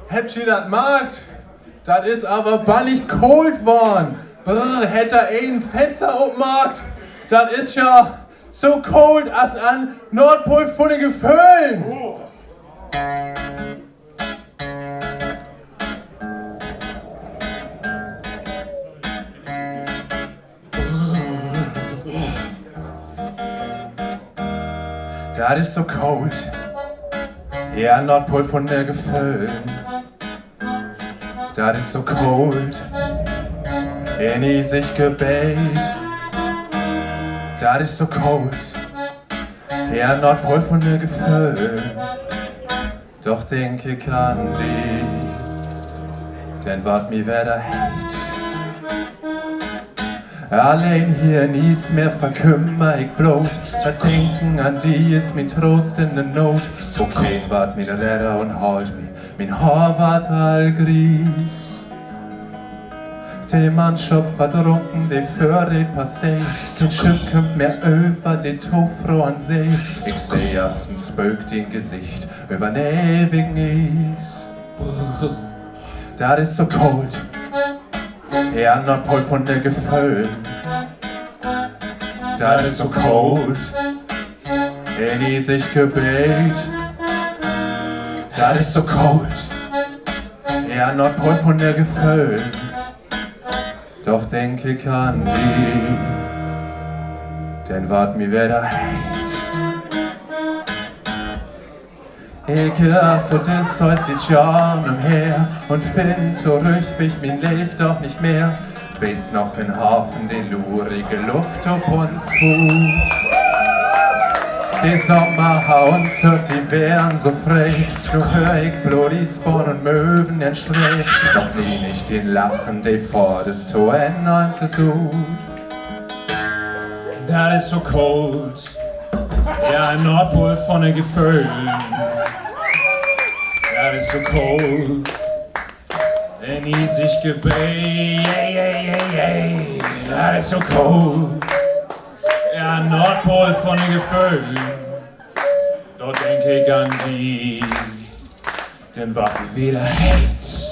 Habt ihr das Markt? Das ist aber bannig cold worden. Hätt da ein Fenster auf Markt? Das ist ja so cold als an Nordpol von den Gefüllen. Das ist so cold. Ja, Nordpol von der Gefüllen. Das ist so cold. In sich gebäht. Das ist so cold. Ja, Nordpol von der Gefüllen. Doch denk ich an die, denn wart mir wer da hält. Allein hier nies mehr verkümmer ich bloß. Verdenken an die ist mein Trost in der Not. Okay, wart mein Redder und halt mi, mein Haar wart all griech. De Mannschaft verdrunken, de Förred passé. Mein Schiff kommt mehr über de Tofro an See. Ich seh erst ein Spök den Gesicht über n ewigen Eis. Das ist so cold. Ja, Nordpol von der Gefüllen. Das ist so cold. In sich gebäht. Das ist so cold. Ja, Nordpol von der Gefüllen. Doch denk ich an die, denn wart mir wer da hält. Ich hör so das Zeug sieht Jahren umher und find zurück, wie ich mein Leben doch nicht mehr. Weiß noch in Hafen die lurige Luft ob uns ruht. Die Sommer hauen zurück, wie wären so frei. Nur hör ich bloß Spawn und Möwen den Schrei. Doch nie nicht den Lachen, die vor des Tor in uns sucht. Das ist so cold. Ja, Nordpol von der Gefüllen. Das ist so cold. Wenn ich sich gebäht. Das ist so cold. Ja, Nordpol von den Gefüllen. Dort denk ich an die, denn wart mir wieder hält.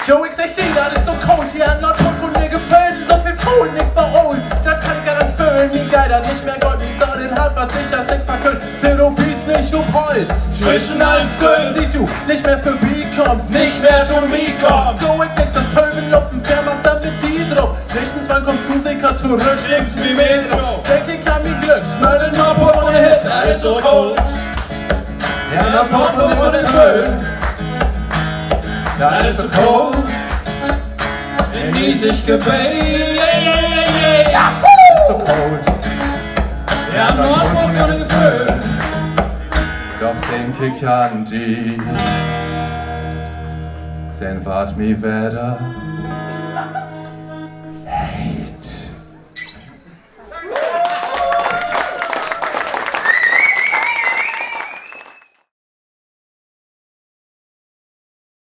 Joe, ich sag dir, das ist so cold hier an Nordpol von der Gefüllen. So viel Fohlen, ich war old, das kann ich gar nicht füllen. Wie geil, das nicht mehr Gold, wie Star den hat, was ich als Dick verküllt. Zero Peace, nicht so hold. Zwischen allen Sküllen, sieh du, nicht mehr für wie kommst, nicht mehr zu mir kommst. So, ich nix, das Tölmenluppen, fährmachst dann mit die drauf. Schlechtens, wann kommst du sicher zurück, nix wie Metro. Denk ich an mein Glück, smell den Nordpol von der Hit, das ist so cold. Ja, Nordpol von der Gefüllen. Das ist so cold. In die sich gebäht. Ja, das ist so cold. Ja, Nordpol von der Gefüllen. Doch denk ich an die, denn wart mir wer da